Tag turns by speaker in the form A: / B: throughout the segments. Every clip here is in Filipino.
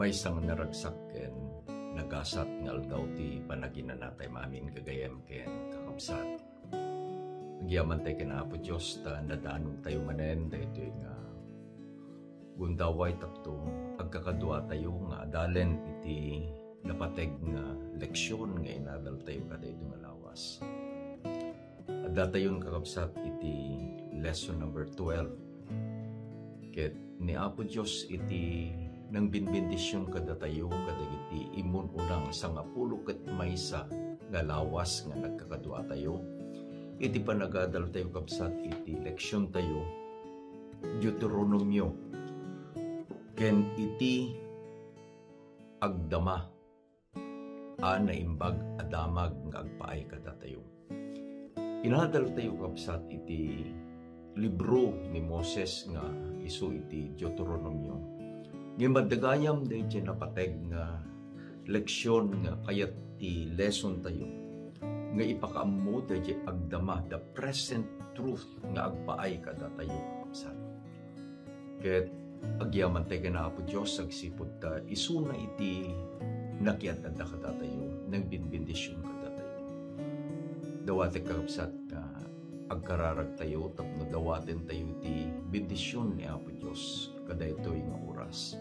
A: May isang naragsak ken nagasat nga aldaw ti panaginan natay mamin kagayam ken kakabsat. Nagyaman tayo ken Apo Diyos ta nadanong tayo manen dahito nga gundaway taptong agkakadwa tayo nga adalen iti napateg nga leksyon nga inadal tayo kadayto nga lawas. Adda tayon kakabsat iti lesson number 12. Ket ni Apo Diyos iti nang binbendisyon kada tayo kadagiti imun unang sangapulo ket maysa nga lawas nga nagkakadwa tayo. Iti panagadal tayo kabsat iti leksyon tayo Deuteronomio ken iti agdama na imbag adamag nga agpaay kada tayo. Inadal tayo kabsat iti libro ni Moses nga isu iti Deuteronomio. Ngayon madagayam dahil dyan napateg nga leksyon nga kayat ti lesson tayo nga ipakaammo dahil dyan agdama the present truth nga agpaay kada tayo. Ket agyaman tayo na Apo Diyos agsipod ta isuna iti nakiat adda kada tayo nang binbendisyon kada tayo. Dawati kakabsat na agkararag tayo tapno dawaten tayo iti bendisyon ni Apo Diyos kada ito nga oras.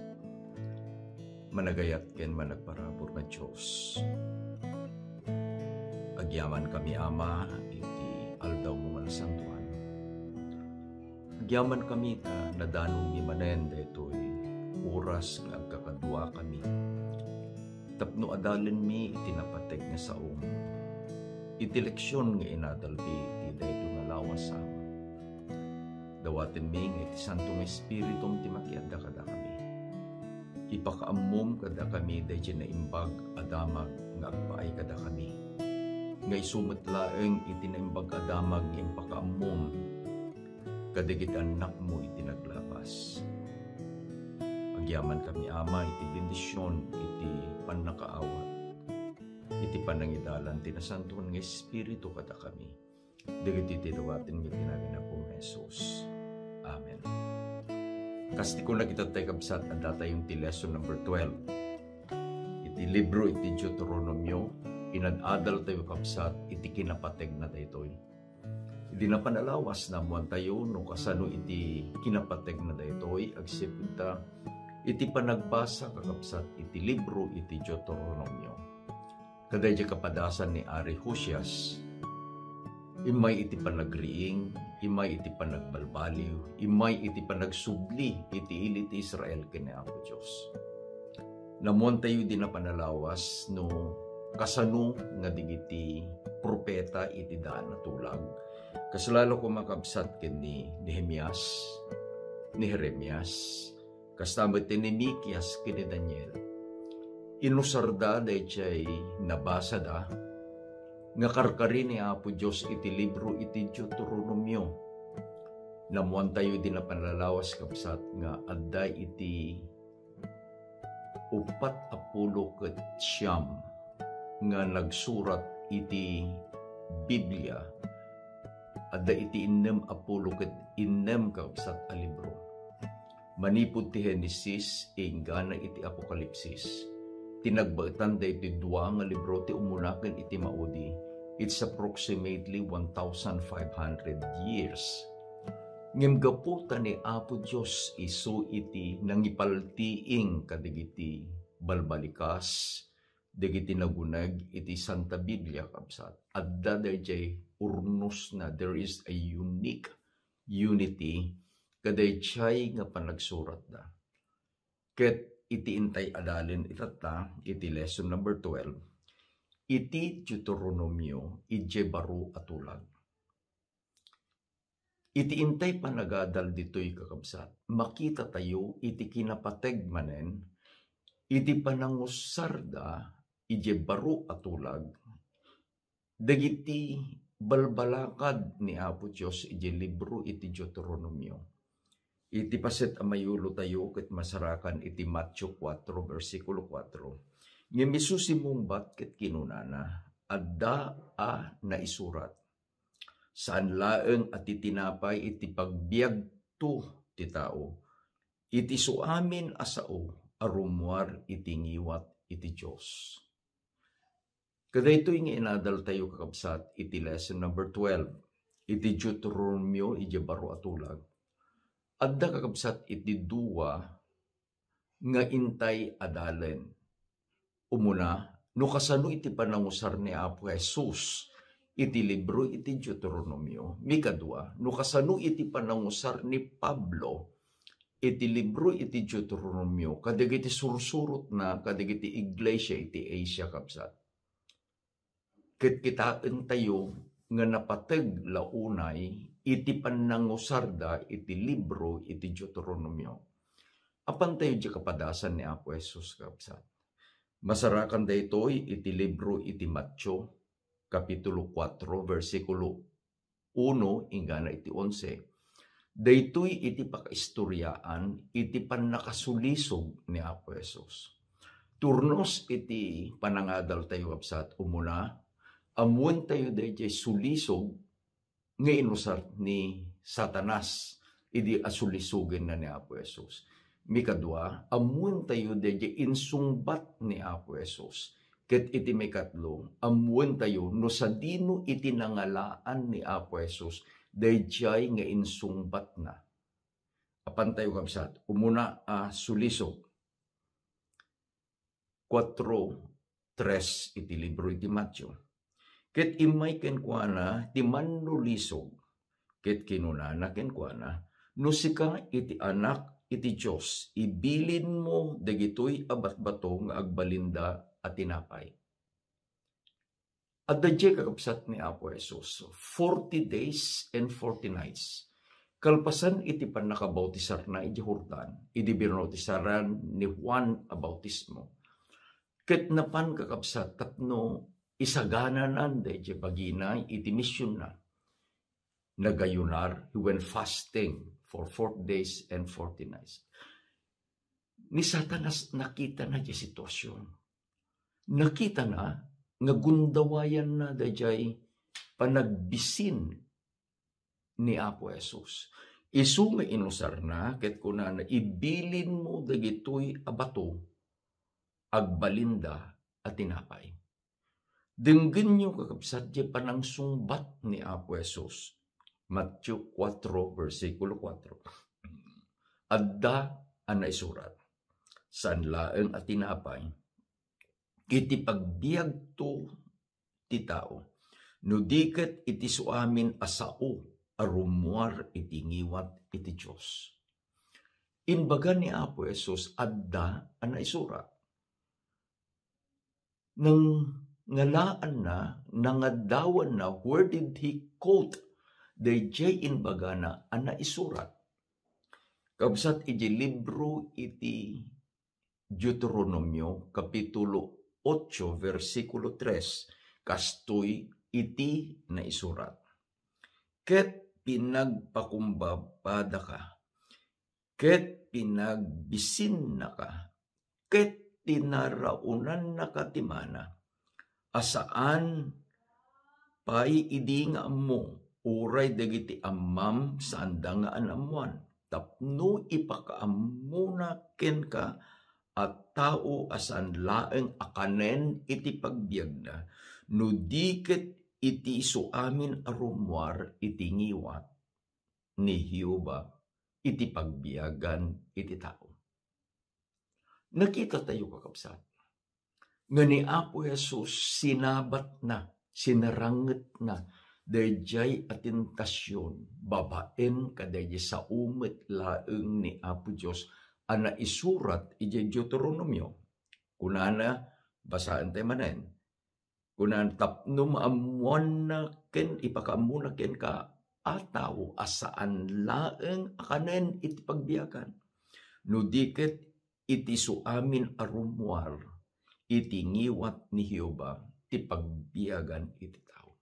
A: Managayat ken managparabor nga Diyos. Agyaman kami Ama iti aldaw mo nga nasantuan. Agyaman kami ta nadanong ni manen daytoy oras nga agkakadwa kami. Tapno adalen mi iti napateg nga saom. Iti leksyon nga inadalbi iti dayto nga lawas sa dawaten mi nga iti Santong Espiritum ti makiadda kada kami. Ipakaammom kada kami dayjay na imbag adamag nga agpaay kada kami. Nga isumet laeng iti naimbag adamag nga impakaammom kadagiti anak mo iti naglabas. Agyaman kami Ama iti bendisyon iti pannakaawat. Iti panangidalan ti nasantuan nga Espiritu kada kami. Dagiti tidawaten nga tinagin na po Jesus. Amen. Kasti ko nakita tayo kabsat at data yung ti lesson number 12. Iti libro iti Deuteronomio, inadadal tayo kabsat, iti kinapateg na daytoy. Iti napanalawas na muan tayo, no kasano iti kinapateg na daytoy, agsipin ta, iti panagbasa kakabsat, iti libro iti Deuteronomio. Kaday di kapadasan ni Ari Husias, imay iti panagriing, imay iti panagbalbaliw, imay iti panagsubli, iti ilit Israel kini Apo Diyos. Namuan tayo din na panalawas no kasano nga digiti propeta iti daan na tulag. Kasalalo ko makabsat ken ni Nehemias, ni Jeremias, kastamot ni Mikias ken ni Daniel. Inusarda dayjay nabasa da nga karkari ni Apo Diyos iti libro iti Deuteronomio. Namuan tayo din na panlalawas kabsat nga adday iti 40 nga nagsurat iti Biblia. Adday iti 60 kabsat a libro. Manipod ti Genesis ingana iti Apokalipsis. Tinagbatan da iti 2 nga libro ti umunaken iti maudi. It's approximately 1,500 years. Ngem gaputa ni Apo Diyos isu iti nangipaltiing kadigiti balbalikas, digiti nagunag iti Santa Biblia kabsat. Adda dayjay urnos na there is a unique unity kadayjay nga panagsurat da. Ket iti intay adalin itata, iti lesson number 12, iti Deuteronomio, ije baro atulag. Iti intay panagadal dito'y kakabsat, makita tayo iti kinapateg manen, iti panangusarda, ije baro atulag, dagiti balbalakad ni Apo Diyos, ije libro iti Deuteronomio. Iti paset amayulo tayo ket masarakan iti Matthew 4 versikulo 4. Ngem isusimumbat ket kinunana adda a naisurat. Saan laeng at itinapay iti pagbiagto ti tao. Iti suamin asao arumuar iti ngiwat iti Diyos. Kada ito yung inadal tayo kakabsat iti lesson number 12. Iti Deuteronomio iti baro atulag. Adda kakabsat iti duwa nga intay adalen. Umuna, no kasano iti panangusar ni Apo Jesus iti libro iti Deuteronomio. Mikadua, no kasano iti panangusar ni Pablo iti libro iti Deuteronomio, kadagiti sursurot na kadagiti iglesia iti Asia kapsat. Ket kitaan tayo nga napateg launay iti panangusarda iti libro iti Deuteronomio. Apan tayo di kapadasan ni Apo Jesus kapsat. Masarakan da ito'y iti libro iti Matthew, Kapitulo 4, versikulo 1, ingana iti 11. Daytoy iti pakaistoryaan, iti panakasulisog ni Apo Jesus. Turnos iti panangadal tayo kapsat, umuna, amuan tayo dayjay sulisog nga inusar ni Satanas, iti asulisogin na ni Apo Jesus. Mikadua, amuan tayo dayjay insungbat ni Apo Jesus. Ket iti mikatlo, amuan tayo no sa dino iti nangalaan ni Apo Jesus, dayjay nga insungbat na. Apan tayo kapsat, umuna sulisog. 4:3 iti libro iti Matthew. Ket imay kenkwana ti mannulisog, ket kinunana kenkwana, no sika iti anak iti Diyos, ibilin mo dagitoy abat-bato nga agbalinda at tinapay. At dadya kakapsat ni Apo Jesus, 40 days and 40 nights. Kalpasan iti panakabautisar na iti Jordan, iti binautisaran ni Juan a Bautismo. Ket napan kakapsat tapno isagananan dadya baginay iti misyon na. Nagayunar, he went fasting for 4 days and 40 nights. Ni Satanas nakita na di sitwasyon. Nakita na nga gundawayan na dayjay panagbisin ni Apo Jesus. Isu nga inusar na ket kunana ibilin mo dagitoy abato agbalinda at tinapay. Denggen nyo kakabsat di panangsungbat ni Apo Jesus. Matthew 4, versikulo 4. Adda ang naisurat. San laeng at tinapay, iti pagbiag to ti tao, no diket iti suamin asao, arumuar iti ngiwat iti Diyos. Inbaga ni Apo Jesus, adda ang naisurat. Nang ngalaan na, nangadawan na, where did he quote? Dayjay inbaga na ang naisurat. Kabsat iti libro iti Deuteronomio, Kapitulo 8, versikulo 3, kastoy iti naisurat. Ket pinagpakumbabada ka, ket pinagbisin na ka, ket tinaraunan na katimana, asaan pay idi nga mo, uray dagiti amam sa anda nga anamuan, tapno ipakaamuna ken ka, at tao asan laeng akanen iti pagbiag na, no diket iti suamin arumuar iti ngiwat ni Hioba iti pagbiagan iti tao. Nakita tayo kakabsat, nga ni Apo Jesus sinabat na, sinaranget na, dayjay atentasyon, babaen kadayjay sa umit laeng ni Apo Diyos, ana isurat iti Deuteronomio. Kunana, basaan tayo manen. Kunana, tapno maamuan na ken, ipakaamuan na ken ka, ataw, asaan laeng akanen iti pagbiyakan. No diket iti suamin arumuar, iti ngiwat ni Hioba, ti pagbiyagan iti tao.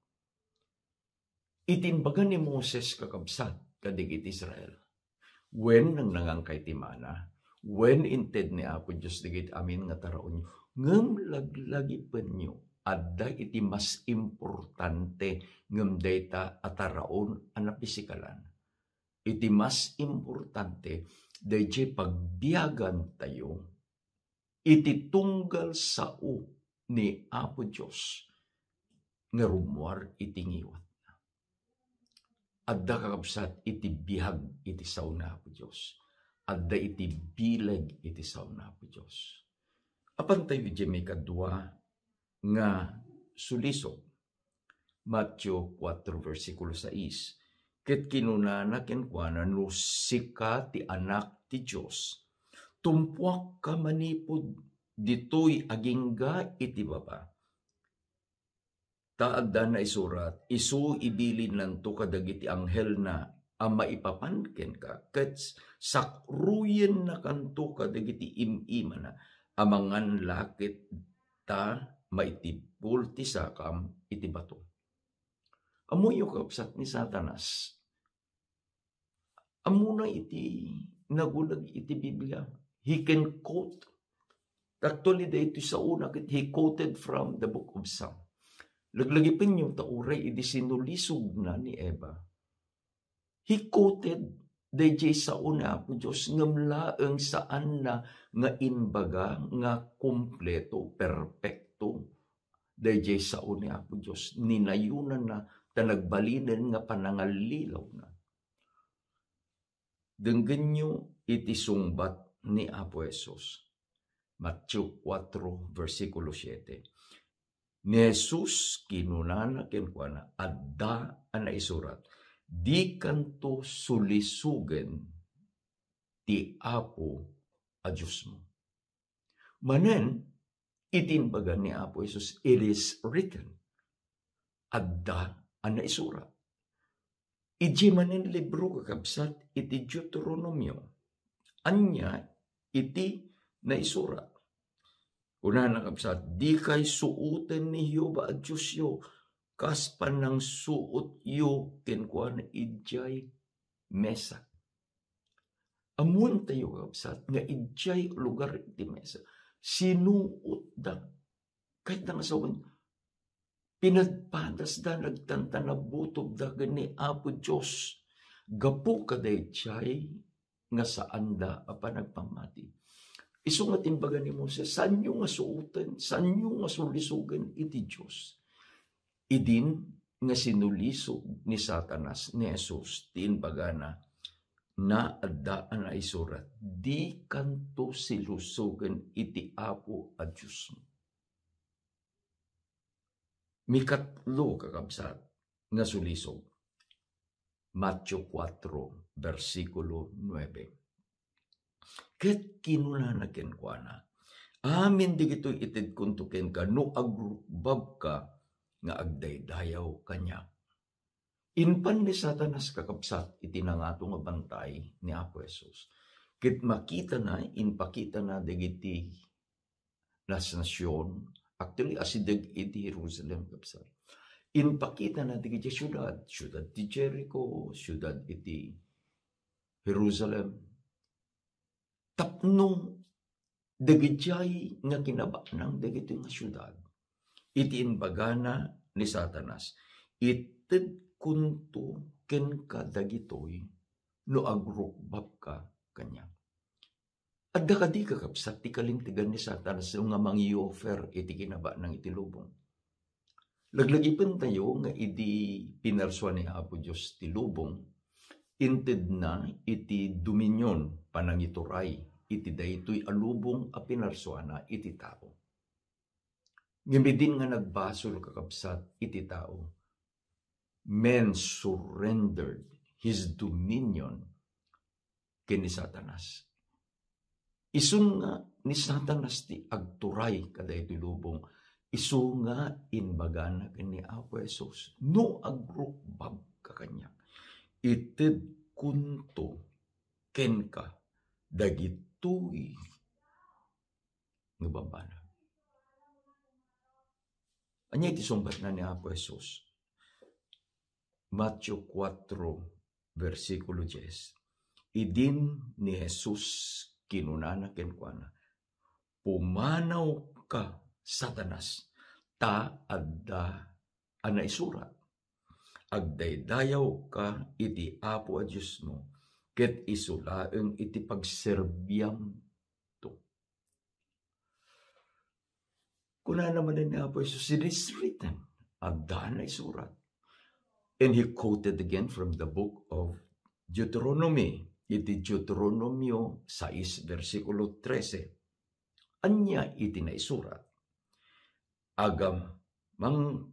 A: Itinbaga ni Moses kakabsat, kadigit Israel. When nang nangangkay timana, when inted ni Apo Diyos digit amin nga taraon nyo, ngem laglagi pa nyo, adda iti mas importante ngem dayta ataraon anapisikalan. Iti mas importante, dayjay pagbiyagan tayo, iti tunggal sao ni Apo Diyos nga rumuar iti ngiwat na. Adda kakabsat iti bihag iti sao na Apo Diyos. Adda iti bilag iti sao na Apo Diyos. Apan tayo di may kadwa nga sulisog. Matthew 4 versikulo 6. Ket kinunana kenkwana no sika ti anak ti Diyos. Tumpuak ka manipod ditoy agingga iti baba. Taadda na isurat, isu ibilin nanto kadagiti anghel na ang maipapanken ka, ket sakruyen na kanto kadagiti imima na amangan lakit ta maitipul ti sakam iti bato. Amuyo kapsat ni Satanas. Amuna iti nagulag iti Biblia. He can quote. Actually, dito sa una, he quoted from the book of Psalm. Laglagipin yung tauray, iti sinulisog na ni Eva. He quoted DJ sa una po Diyos ngamlaang saan na nga inbaga nga kompleto, perfecto. DJ sa una po Diyos ninayunan na tanagbalinen nga panangalilaw na. Denggan nyo iti sungbat ni Apo Jesus. Matthew 4 versikulo 7. Ni Jesus kinunana kenkwana adda ana isurat. Di kanto sulisugen ti Apo a Diyos mo. Manen, itinbaga ni Apo Jesus, it is written. Adda ana isurat. Iti manen libro kakabsat iti Deuteronomio. Anya iti na isurat. Una nakabsat, di kay suuten ni Jehovah at Diyos yo, kaspan ng suot yo, kenkwan ijay mesa. Amun tayo kakabsat, nga ijay lugar iti mesa. Sinuot da. Kahit na ngasawan, pinagpadas da, nagtanta na butob da, gani Apo Diyos. Gapu kaday ijay, nga saan da, apa nagpamati. Iso nga timbaga ni Moses, saan nyo nga suutan, saan nyo nga sulisugan iti Diyos. Idin nga sinulisog ni Satanas, ni Jesus, timbaga na addaan na isurat, di kanto silusugan iti Apo a Diyos mo. Mikatlo kakabsat nga sulisog. Matthew 4, versikulo 9. Ket kinunana kenkwana, amin digito'y itid kuntuken ka, no agrubab ka, nga agdaydayaw kanya. Inpan ni Satanas kakabsat, itinangato nga bantay ni Apo Jesus. Ket makita na, inpakita na digiti nas nasyon, actually asidag iti Jerusalem kakabsat. Inpakita na digiti syudad ti Jericho, syudad iti Jerusalem. Tapno dagijay nga kinaba ng dagiti nga syudad. Iti inbagana ni Satanas. Ited kunto ken ka dagitoy no agrukbab ka kanya. Adda kadi kakabsat ti kalintigan ni Satanas nga mangi-offer iti kinaba ng iti lubong. Laglagipan tayo nga iti pinarswa ni Apo Diyos ti lubong. Inted na iti dominyon panangituray iti daytoy alubong a pinarsuana iti tao. Ngimidin nga nagbasol kakabsat iti tao. Men surrendered his dominion kini Satanas. Isun nga ni Satanas ti agturay kadaytoy lubong. Isu nga inbagana kini Apo Jesus. No agrukbab ka kanya. Ited kunto ken ka dagitoy nga bambana. Anya iti sumbat na ni Apo Jesus. Matthew 4 versikulo 10. Idin ni Jesus kinunana kenkwana, pumanaw ka Satanas, ta adda ana isurat. Agdaydayaw ka iti Apo a Diyos mo, ket isulaeng iti pagserbyam to. Kuna naman ni Apo Jesus, it is written, agdan ay surat. And he quoted again from the book of Deuteronomy, iti Deuteronomio 6, versikulo 13. Anya iti naisurat. Agam mang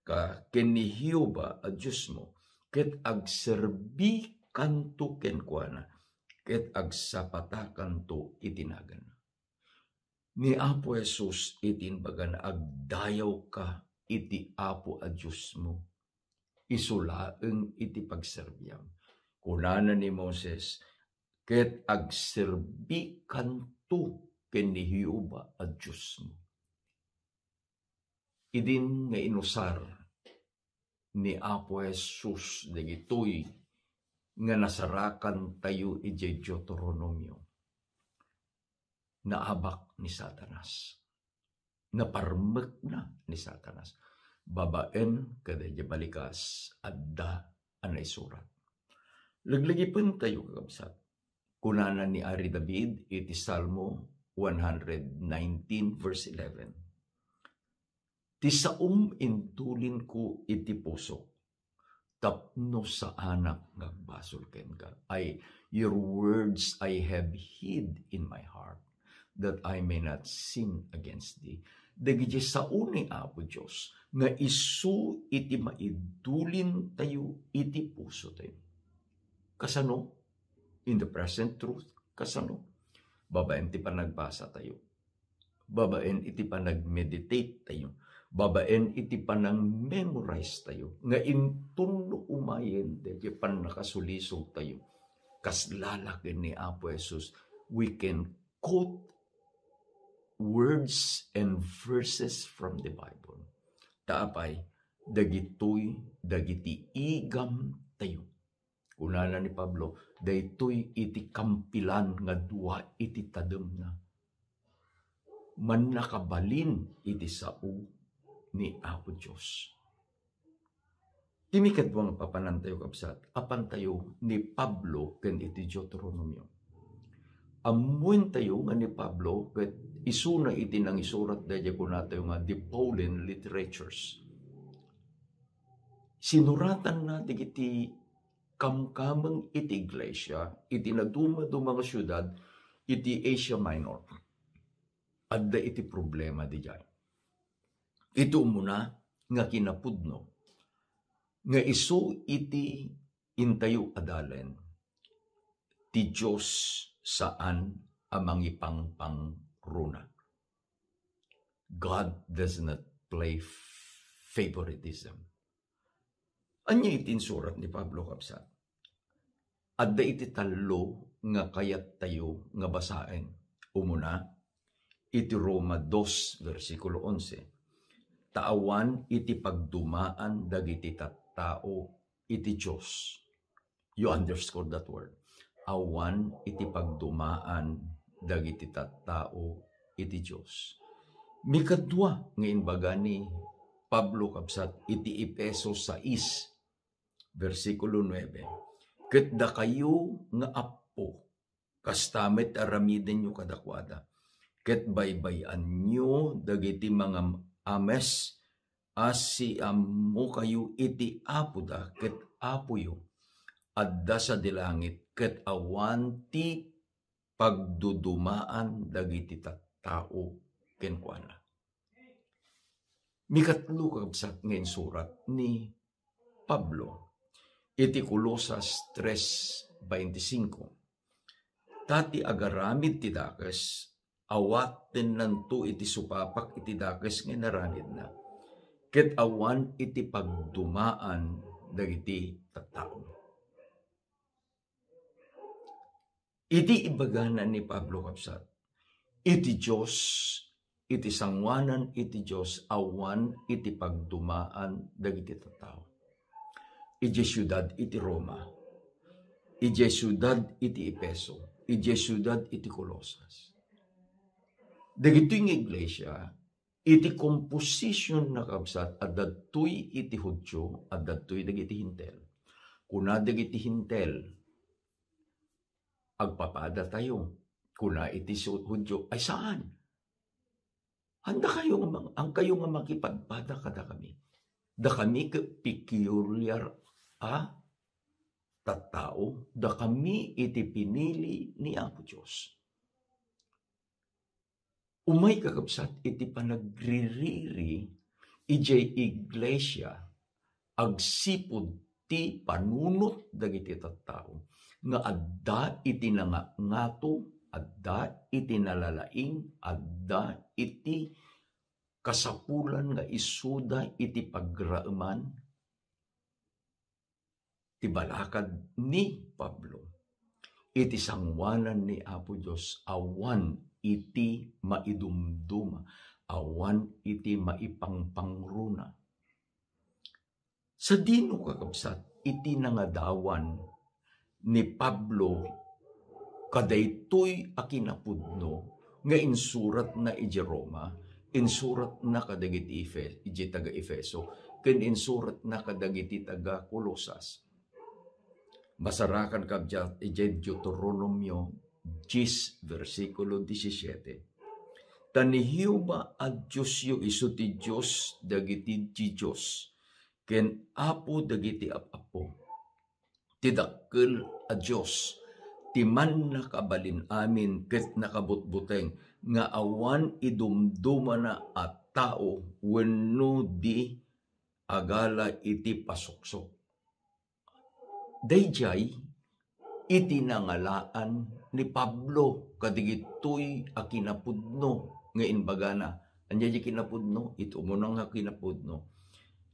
A: ka kinihiyoba a Diyos mo, ket agserbi kanto kenkwana, ket agsapata kanto itinagan. Ni Apo Jesus itin bagan agdayaw ka iti Apo a Diyos mo, isulaeng iti pagserbyam. Kunana ni Moses, ket agserbi kanto kinihiyoba a Diyos mo. Idin nga inusar ni Apo Jesus dagitoy nga nasarakan tayo iti Deuteronomio. Naabak ni Satanas. Naparmek na ni Satanas. Babaen kada balikas adda anay surat. Laglagipin tayo kakabsat. Kunana ni Ari David iti Salmo 119 verse 11. Ti saom intulin ko iti puso, tapno sa anak ngagbasol ken ka. Your words I have hid in my heart, that I may not sin against thee. Dagiti sao ni Apo Diyos, nga isu iti maidulin tayo iti puso tayo. Kasano? In the present truth, kasano? Babaen iti panagbasa tayo. Babaen iti panagmeditate tayo. Babaen iti panang-memorize tayo. Nga intuno umayen, dahil pan nakasulisog tayo. Kaslalakin ni Apo Jesus, we can quote words and verses from the Bible. Taapay, dagiti igam tayo. Kunana ni Pablo, daytoy iti kampilan nga dua iti tadem na. Man nakabalin iti sao ni Apo Diyos. Timikadwang papanan tayo kapsat, apan tayo ni Pablo ken iti Deuteronomio. Amuin tayo nga ni Pablo ket isuna iti nang isurat dayjay kuna tayo nga the Pauline literatures. Sinuratan na iti kamkamang iti iglesia, iti naduma-dumang syudad, iti Asia Minor. Adda iti problema di jay. Ito muna nga kinapudno, nga isu iti intayo adalen, ti Diyos saan amang ipangpang runa. God does not play favoritism. Anya itinsurat ni Pablo kapsat. Adda iti talo nga kayat tayo nga basaen. Umuna, iti Roma 2, versikulo 11. Taawan iti pagdumaan dagiti tattao iti Diyos. You underscore that word. Awan iti pagdumaan dagiti tattao iti Diyos. Mikadwa ngayon baga ni Pablo kapsat iti Efeso 6, versikulo 9. Ket da kayo nga appo, kastamet aramiden nyo kadakwada. Ket baybayan nyo dagiti mga ames, asi mo kayo iti apo da, ket apo yo. Adda sa dilangit, ket awan ti pagdudumaan dagiti tattao kenkwana. Mikatlo kabsat ngayon surat ni Pablo. Iti Colosas 3:25. Tati agaramid ti dakes, awaten nanto iti supapak iti dakes nga naranid na. Ket awan iti pagdumaan dagiti tattao. Iti ibaganan ni Pablo kapsat. Iti Diyos, iti sangwanan iti Diyos, awan iti pagdumaan dagiti tattao. Iti syudad iti Roma, iti syudad iti Efeso, iti syudad iti Colosas. Dagito yung iglesia, iti composition na kabsat, at datoy iti Hudyo, at datoy dagiti Hintel. Kuna dagiti Hintel, agpapada tayo. Kuna iti Hudyo, ay saan? Handa kayo ang kayo nga makipagpada kada kami. Da kami peculiar tattao, da kami iti pinili ni Apo Diyos. Umay kakabsat iti panagririri ijay iglesia agsipod ti panunot dagiti tattao nga adda iti nangato, adda iti nalalaing, adda iti kasapulan nga isuda iti pagraaman ti balakad ni Pablo. Iti sangwanan ni Apo Diyos awan iti maidumduma, awan iti maipangpangruna. Sa dino kakabsat, iti nangadawan ni Pablo kadaytoy a kinapudno nga insurat na iti Roma, insurat na kadagiti iti taga Efeso, ken insurat na kadagiti taga Colosas. Basarakan kabjat iti Deuteronomio 10 versikulo 17. Tanihiuba ad Diyosyo isu ti Diyos dagiti Diyos, ken apo dagiti apapo. Tidakkel a Diyos, ti man nakabalin amin ket nakabutbuteng, nga awan idumduma na at tao wenno di agala iti pasuksok. Dayjay iti nangalaan ni Pablo kadigitoy a kinapudno nga inbagana. Anya di kinapudno, ito mo nga kinapudno.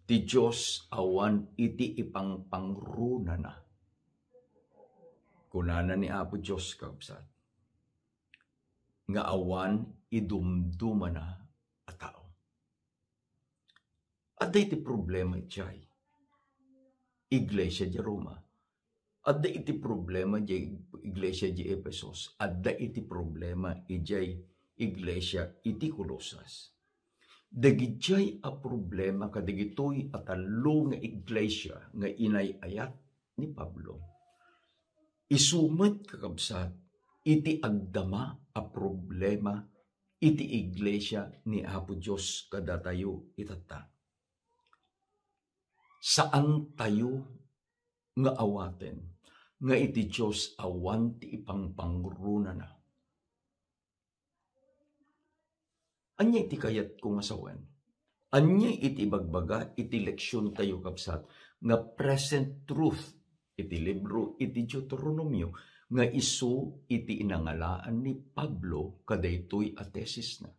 A: Ti Diyos awan iti ipangpangruna na. Kunana ni Apo Diyos kabsat, nga awan idumduma na a tao. At iti problema ijay, Iglesia di Roma. Adda iti problema di Iglesia di Ephesus. Adda iti problema ijay Iglesia iti Colosas. Dagijay a problema kadigitoy at alo nga Iglesia nga inayayat ni Pablo. Isumet kakabsat iti agdama a problema iti Iglesia ni Apo Diyos kada tayo itata. Saan tayo nga awaten nga iti Diyos awan ti ipangpangruna na. Anya iti kayat ko nga sawen. Anya iti bagbaga iti leksyon tayo kapsat nga present truth iti libro iti Deuteronomio nga isu iti inangalaan ni Pablo kadaytoy a tesis na.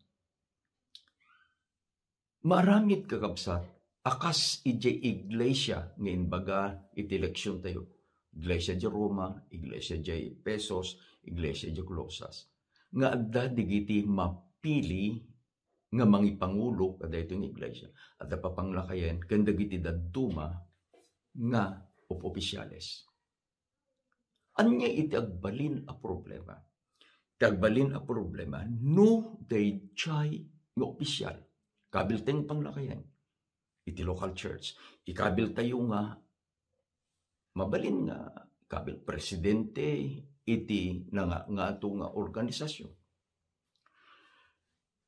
A: Maramit kakabsat akas iti iglesia nga inbaga iti leksyon tayo. Iglesia di Roma, Iglesia di Ephesus, Iglesia di Colosas. Nga adda digiti mapili nga mangipangulo kadayto ng iglesia. Adda papanglakayan ken dagiti dadduma nga opisyales. Anya iti agbalin a problema. Iti agbalin a problema no dayjay nga opisyal. Kabilteng panglakayan. Iti local church. Ikabil tayo nga mabalin nga kabil presidente iti nga ato nga organisasyon.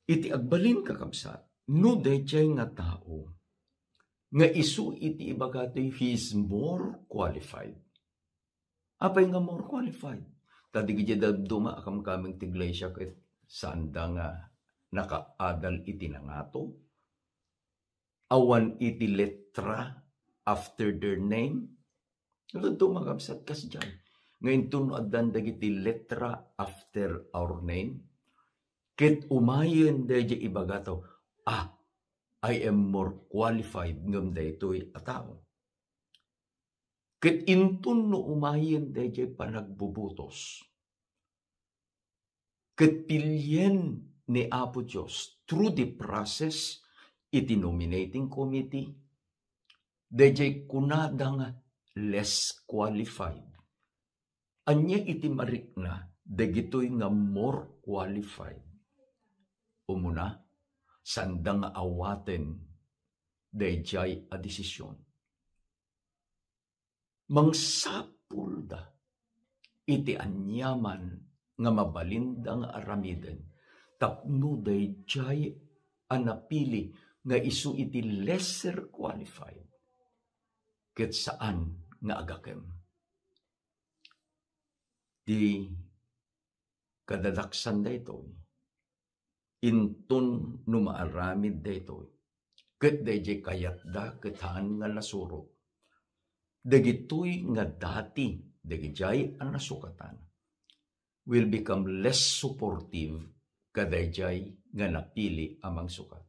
A: Iti agbalin kakabsat no dayjay nga tao nga isu iti ibagatoy he is more qualified. Apay nga more qualified? Tadigiti daduma akam kaming ti iglesia ket sanda nga nakaadal iti nangato. Awan iti letra after their name. Ito magabsat kas dyan. Ngayon tunuadan dagiti letra after our name. Ket umayon dayjay ibagato, I am more qualified ngam daytoy a tao. Ket intun no umayon dayjay panagbubutos. Ket pilyen ni Apo Diyos through the process iti nominating committee, dayjay kunada nga less qualified. Anya iti marikna, dagitoy nga more qualified. Umuna, sanda nga awaten, dayjay a desisyon. Mangsapul da, iti anyaman nga mabalinda nga aramiden, tapno dayjay ang napili nga isu iti lesser qualified ket saan nga agakem. Di kadadaksan daytoy intun no maaramid daytoy ket dayjay kayatda ket haan nga nasurot. Dagitoy nga dati dagijay ang nasukatan will become less supportive kadayjay nga napili amang sukat.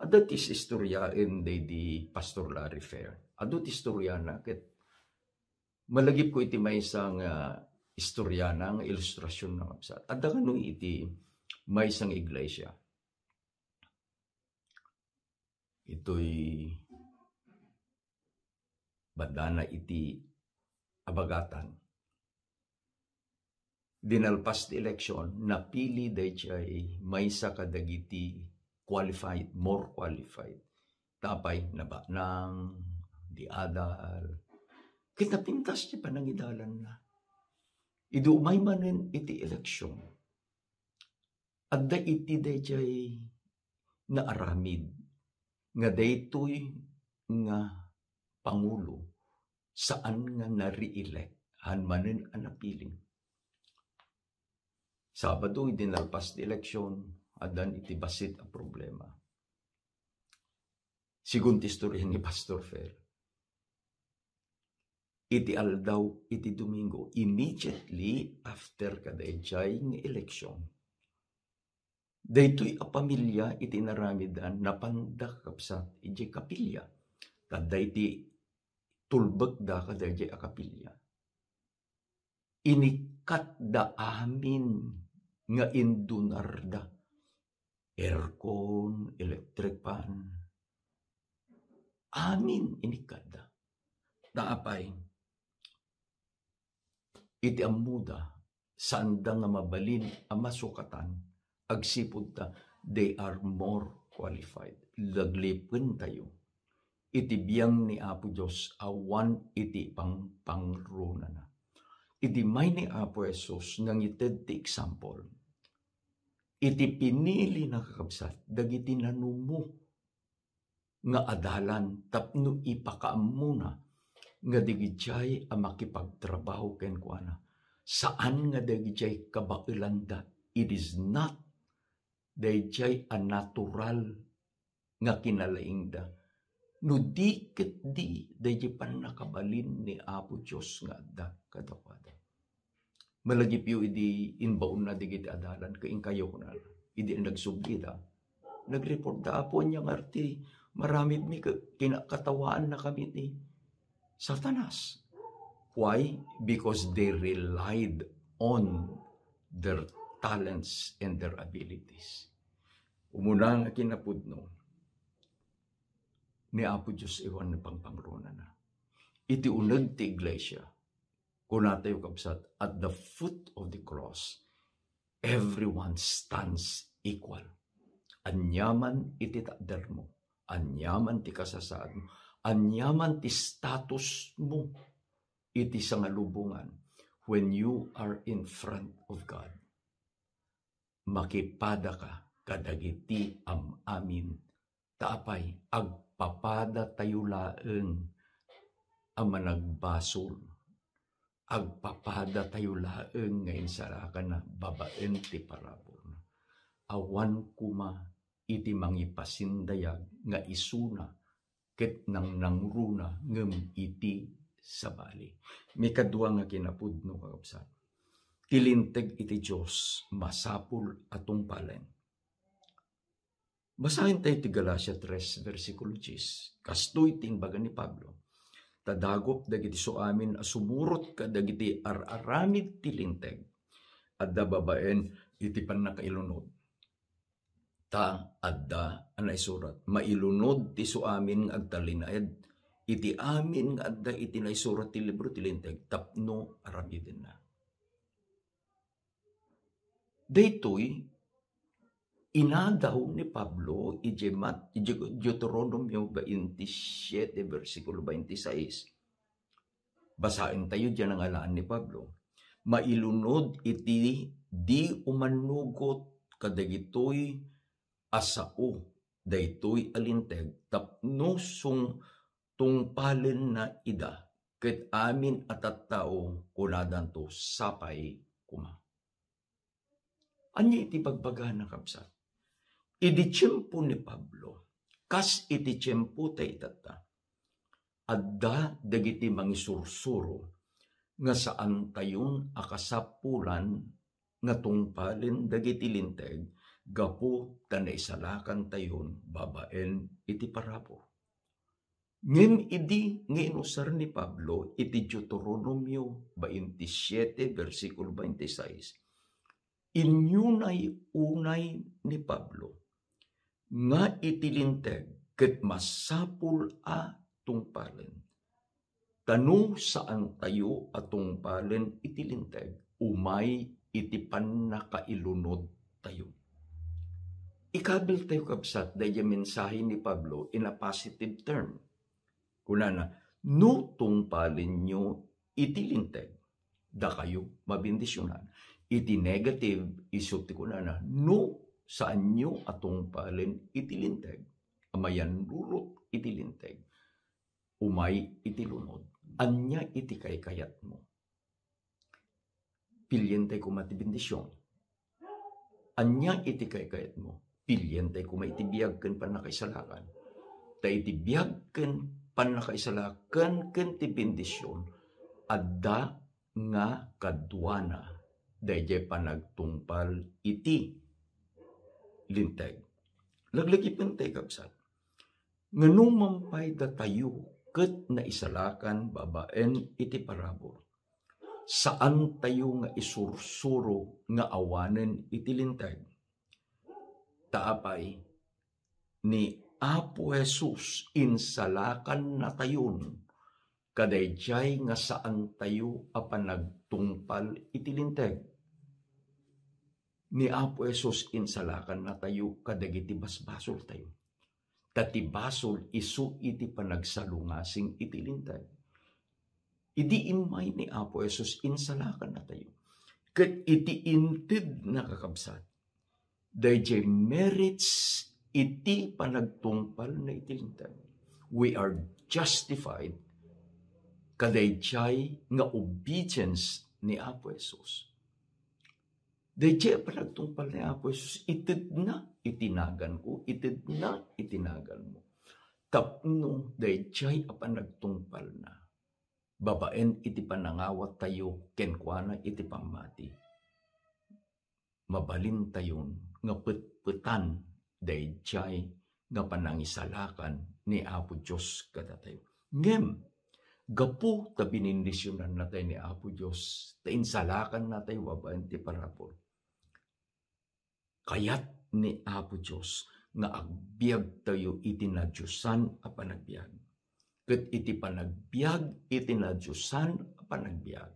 A: Adat is istoryaen day di Pastor Larry Fair. Adot istoryana ket malagip ko iti maysang istoryana nga ilustrasyon ng kapsat. Adda kanu iti maysang iglesia. Ito'y badana iti abagatan. Dinalpas di eleksyon, napili dayjay maysa kadagiti qualified, more qualified. Tapay nabanang, di adal. Kinapintas di panangidalan na. Idumay manen iti eleksyon. Adda iti dayjay na aramid. Nga daytoy nga pangulo saan nga na-re-elect han manen ang napiling. Sabado dinalpas di eleksyon, adan iti basit ang problema. Sigun ti istorya ni Pastor Fair. Iti aldaw, iti Domingo, immediately after kadayjay ng eleksyon, daytoy a pamilya iti naramidan napandak kapsat iti kapilya. Kaday iti tulbek da kadayjay a kapilya. Inikat da amin nga indunarda. Aircon, electric fan. Amin inikat da. Daapay, iti amuda, sanda nga mabalin ang masukatan, agsipod ta, they are more qualified. Laglipin tayo. Iti biyang ni Apo Diyos, awan iti pangruna na. Iti may ni Apo Jesus, nangited ti example. Iti pinili na kakabsat, dagiti nanumo, nga adalan, tapno ipakaamuna, nga digijay ang makipagtrabaho ken kuana. Saan nga digijay kabailanda? It is not digijay a natural nga kinalaingda. No di ket di digijay pan nakabalin ni Apo Dios nga adda kadakwada. Malagip yu idi inbaon na digiti adalan kaing kayo na. Idi nagsubida. Nagreport da po niya ngarti maramid mi kinakatawaan na kami ni Satanas. Why? Because they relied on their talents and their abilities. Umuna nga kinapudno ni Apo Diyos iwan na pangpangrona na. Iti unag ti iglesia, kunatayo kabsat, at the foot of the cross, everyone stands equal. Anyaman iti takder mo, anyaman ti kasasaad mo, anyaman ti status mo, iti sangalubungan, when you are in front of God. Makipada ka kadagiti amin, taapay agpapada tayo laeng ang managbasol, agpapada tayo laeng ngayon sarakan na babaen ti parabor. Awan kuma iti mangipasindayag nga isuna ket nang nangruna ngem iti sabali. May kadwa nga kinapudno kakabsat. Kilinteg iti Diyos masapul atong palen. Basahin tayo ti Galacia 3 versikulo 10. Kastoy ting baga ni Pablo. Tadagop dagiti suamin asumurot ka dagiti araramid ti linteg. Adda babaen iti pannakailunod. Ta adda anay surat. Mailunod ti suamin agtalinaed. Iti amin nga adda iti naisurat ti libro ti linteg. Tapno aramidin na. Daytoy inadaw ni Pablo Deuteronomio 27 versikulo 26. Basahin tayo diyan ang alaan ni Pablo. Mailunod iti di umanugot kadagitoy asao daytoy alinteg tapno sung tungpalen na ida ket amin at tao kunadan to sapay kuma. Anya iti bagbaga na kabsat. Idi tiyempo ni Pablo, kas iti tiyempo tay itata, adda dagiti mangisursuro nga saan tayon akasapulan nga tungpalin dagiti linteg gapu ta naisalakan tayon babaen iti parabor. Ngem idi nga inusar ni Pablo iti Deuteronomio 27 versikulo 26. Inyunay unay ni Pablo nga iti linteg ket masapul a tungpalen. Tanu saan tayo a tungpalen iti linteg umay iti pannakailunod tayo. Ikabil tayo kabsat dahil mensahe ni Pablo in a positive term. Kunana, no tungpalin nyo iti linteg, da kayo mabindisyonan. Iti negative, isuti kunana, no saan nyo atungpalin iti linteg, amayan lulot iti linteg, umay iti lunod, anya iti kaykayat mo. Pilyente ko matibindisyon. Anya iti kaykayat mo. Pilyente ko maitibiyag ken panakaisalakan. Ta itibiyag ken panakaisalakan ken ti bendisyon adda nga kadwana dayjay panagtungpal iti linteg. Laglagipin tayo kabsat. Ngano mampay datayo ket naisalakan babaen iti parabor. Saan tayo nga isursuro nga awanen iti linteg. Taapay ni Apo Jesus insalakan na tayon kadayjay nga saan tayo apanagtungpal iti linteg. Ni Apo Jesus insalakan na tayo kadagiti basbasol tayo. Tati basol isu iti panagsalungasing iti linteg. Idi imay ni Apo Jesus insalakan na tayo. Ket iti inted na kakabsat. Dayjay merits iti panagtungpal na iti linteg. We are justified kadayjay nga obedience ni Apo Jesus. Dayjay panagtungpal ni Apo Jesus, ited na itinagan ko, ited na itinagan mo. Tapno dayjay panagtungpal na. Babaen iti panangawat tayo, kenkwana iti pamati. Mabalin tayon nga petpetan dayjay nga panangisalakan ni Apo Diyos kada tayo. Ngem, gapu ta binindisyonan na tayo ni Apo Diyos, ta insalakan na tayo babaen ti parabor. Kayat ni Apo Diyos nga agbiag tayo iti na Diyosan a panagbiag. Ket iti panagbiag iti na Diyosan a panagbiag.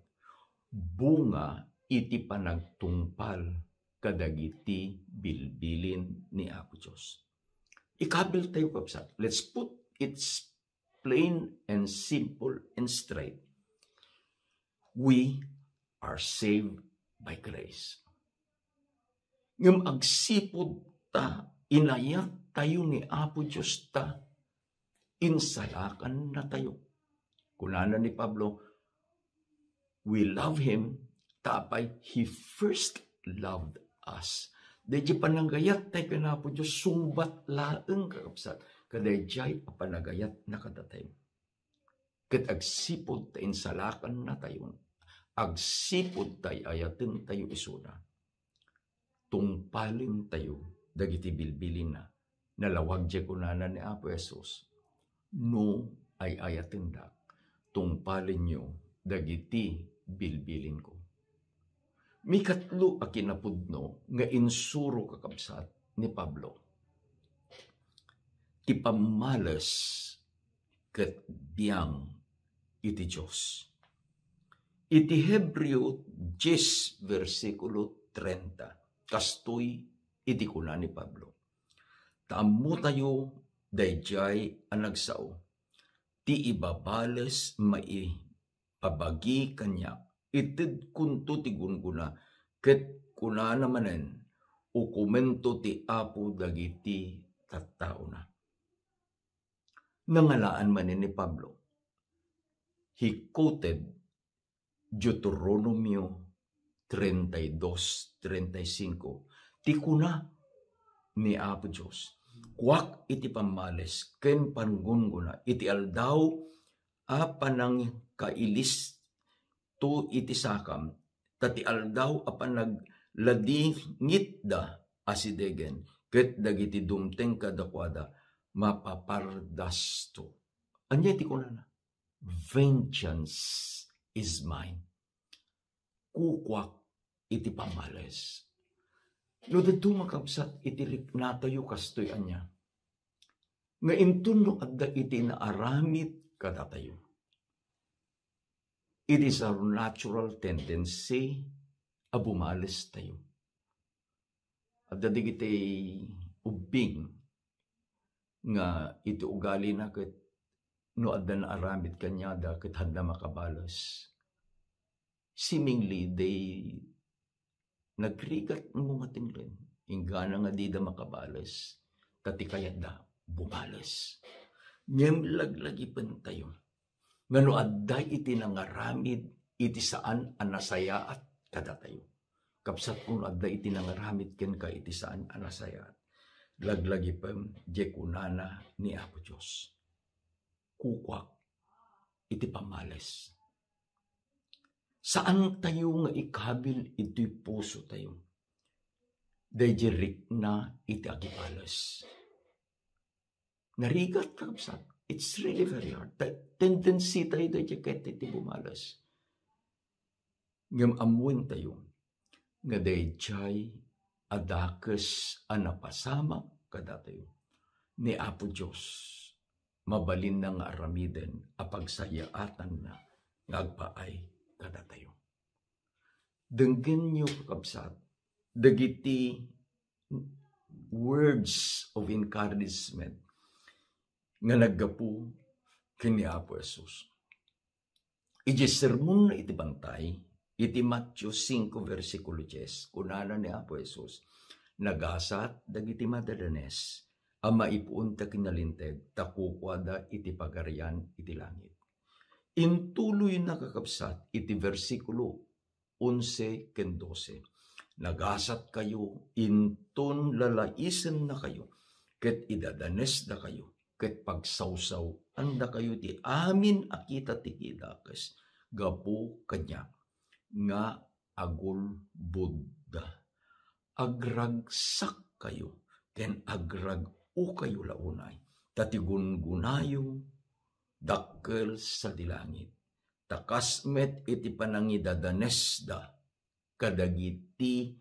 A: Bunga iti panagtungpal kadagiti bilbilin ni Apo Diyos. Ikabil tayo kapsat. Let's put it plain and simple and straight. We are saved by grace. Ngam agsipod ta, inayat tayo ni Apo Diyos ta, insalakan na tayo. Kunana ni Pablo, we love Him, tapay He first loved us. Dayjay pananggayat tayo na Apo Diyos, sumbat laeng kakapsat, kadayjay panagayat na kadatay. Ket agsipod ta insalakan na tayo, agsipod tayo ayaten tayo isuna. Tungpalin tayo, dagiti bilbilin na, nalawag jay kunana ni Apo Jesus, no ay ayaten dak, tungpalin nyo, dagiti bilbilin ko. Mikatlo a kinapudno nga insuro kakabsat ni Pablo. Ti pamalas ket biyang iti Diyos. Iti Hebreo 10 versikulo 30. Kastoy iti kuna ni Pablo. Taammo tayo dayjay ang nagsao. Ti ibabales maipabagi kanya. Ited kunto ti gunguna, ket kuna namanen, ukumento ti Apo dagiti tattao na. Nangalaan man ni Pablo. He quoted Deuteronomio 32:35. Ti kuna ni Apo Diyos. Kuwak iti pamales ken panggunguna iti aldaw apanang kailis to iti sakam tati aldaw apan nagladingit da asidegen ket dagiti dumteng kadakwada mapapardas to. Anya iti kunana? Vengeance is mine. Kukwak iti pamales. No dito makabsat iti riknatayo kastoy anya. Nga intuno adda iti naaramid kadatayo. It is our natural tendency a bumales tayo. Adda digiti ubing nga iti ugali na ket no adda naaramid kanyada ket handa makabalas. Seemingly they nagrigat mo nga tinglen. Ingana nga di da makabalas. Tati kaya da bumalas. Ngem laglagipin tayo. Ngano adday iti nangaramid iti saan anasayaat kada tayo. Kapsat kung adday iti nangaramid ken ka iti saan anasayaat. Laglagipin jekunana ni Apo Diyos. Kukwak iti pamales. Saan tayo nga ikabil iti puso tayo? Dajerik na iti agipalas. Narigat kapsat. It's really very hard. Tendency tayo dajeket iti bumalas. Ngam amuin tayo nga dayjay adakes anapasama kada tayo ni Apo Diyos. Mabalin na nga aramiden apagsayaatan na ngagpaay kada tayo. Denggen nyo kakabsat, dagiti words of encouragement nga naggapu kini Apo Jesus. Iti sermon na iti bantay, iti Matthew 5 versikulo 10, kunana ni Apo Jesus, nagasat dagiti madadanes, ang maipuunta kinalinteg, takukwada iti pagarian iti langit. Intuloy na kakabsat iti versikulo 11 ken 12. Nagasat kayo, inton lalaisen na kayo, ket idadanes na kayo, ket pagsawsaw, anda kayo ti amin akita ti kidakes, gapu kanya, nga agul Buddha. Agragsak kayo, ken agrag-u kayo launay, tatigun-gunayo, dakkel sa dilangit. Takasmet iti panangidadanes da, kadagiti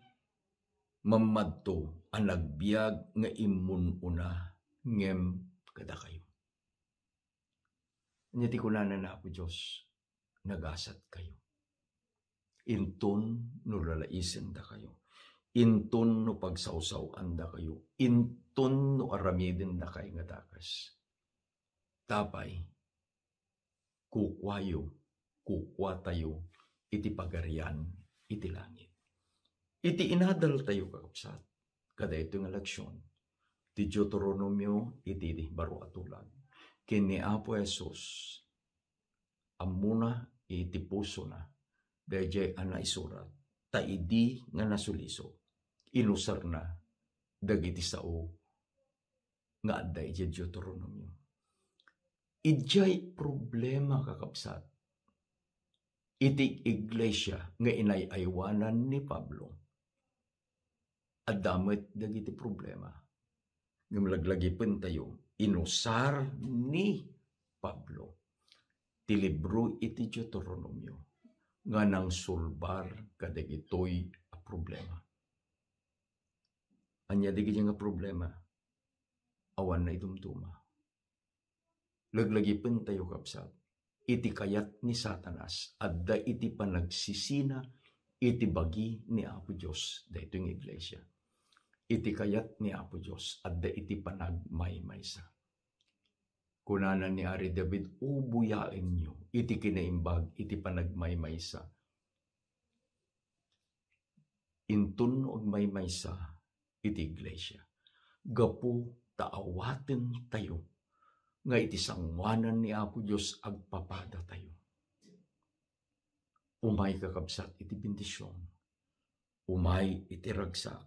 A: mamadto ang nagbiag nga imununa ngem kada kayo. Nyati kunanan na Apo Diyos, nagasat kayo. Inton no lalaisen da kayo. Inton no pagsawsawan da kayo. Inton no aramidin da kayo nga dakas. Tapay, kukwa tayo, iti pagarian, iti langit. Iti inadal tayo kakapsat, kada ito nga leksyon, ti Deuteronomio, iti baro atulag. Kini Apo Jesus, amuna iti puso na, dayjay ana isurat, taidi nga nasuliso, inusar na, dagiti sao, nga adday iti Deuteronomio. Ijay problema kakapsat, iti iglesia nga inayaywanan ni Pablo, at damit dagiti problema. Ngumlaglagipin tayo, inusar ni Pablo, ti libro iti Deuteronomio, nga nang sulbar kadagitoy a problema. Anya digiti nga problema, awan na idumtuma. Laglagipin tayo kapsat, iti kayat ni Satanas, adda iti panagsisina, iti bagi ni Apo Diyos, dahito yung iglesia. Iti kayat ni Apo Diyos, adda iti panagmaymaysa. Kunanan ni Ari David, ubuyain nyo, iti kinaimbag, iti panagmaymaysa. Intun og maymaysa, iti iglesia. Gapu taawaten tayo, nga iti sangwanan ni Apo Diyos agpapada tayo. Umay kakabsat iti bendisyon, umay iti ragsak,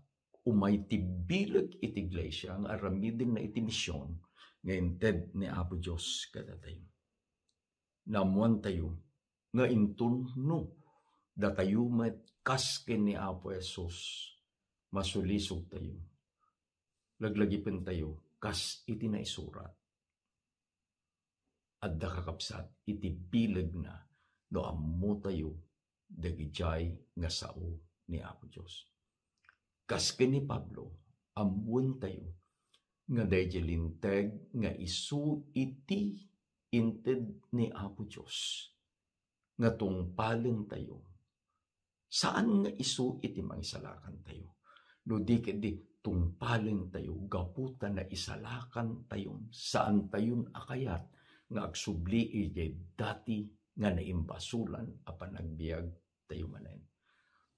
A: umay ti bilag iti iglesia, ang aramidin na iti misyon, nga inted ni Apo Diyos kada tayo. Namuan tayo, nga intunno, datayo matkasken ni Apo Jesus, masulisog tayo. Laglagipin tayo, kas iti naisurat. At kakabsat, iti bilag na, no ammo tayo, dagijay nga sao ni Apo Diyos. Kasken ni Pablo, amuan tayo, nga dayjalinteg, nga isu iti inted ni Apo Diyos, nga tungpalen tayo. Saan nga isu iti mangisalakan tayo? No di kedi tungpalen tayo, gaputan na isalakan tayo, saan tayon akayat, nga agsubli ijay dati nga naimbasulan apan nagbiag tayo manen.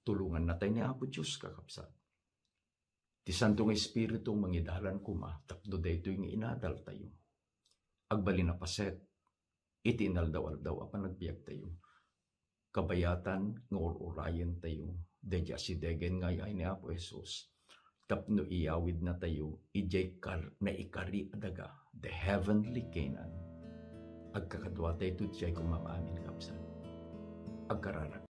A: Tulungan na tayo ni Apo Diyos kakapsat. Ti Santong Espiritu mangidalan kuma, tapno dayto yung inadal tayo. Agbalin na paset, iti inaldaw-aldaw apan nagbiag tayo. Kabayatan nga urayan tayo, dadya si degen nga yay ni Apo Jesus. Tapno iyawid na tayo, ijay na ikari adaga, the heavenly Canaan. Agkakadwa tayo ito siya'y kumamaamin kapsan. Agkararag.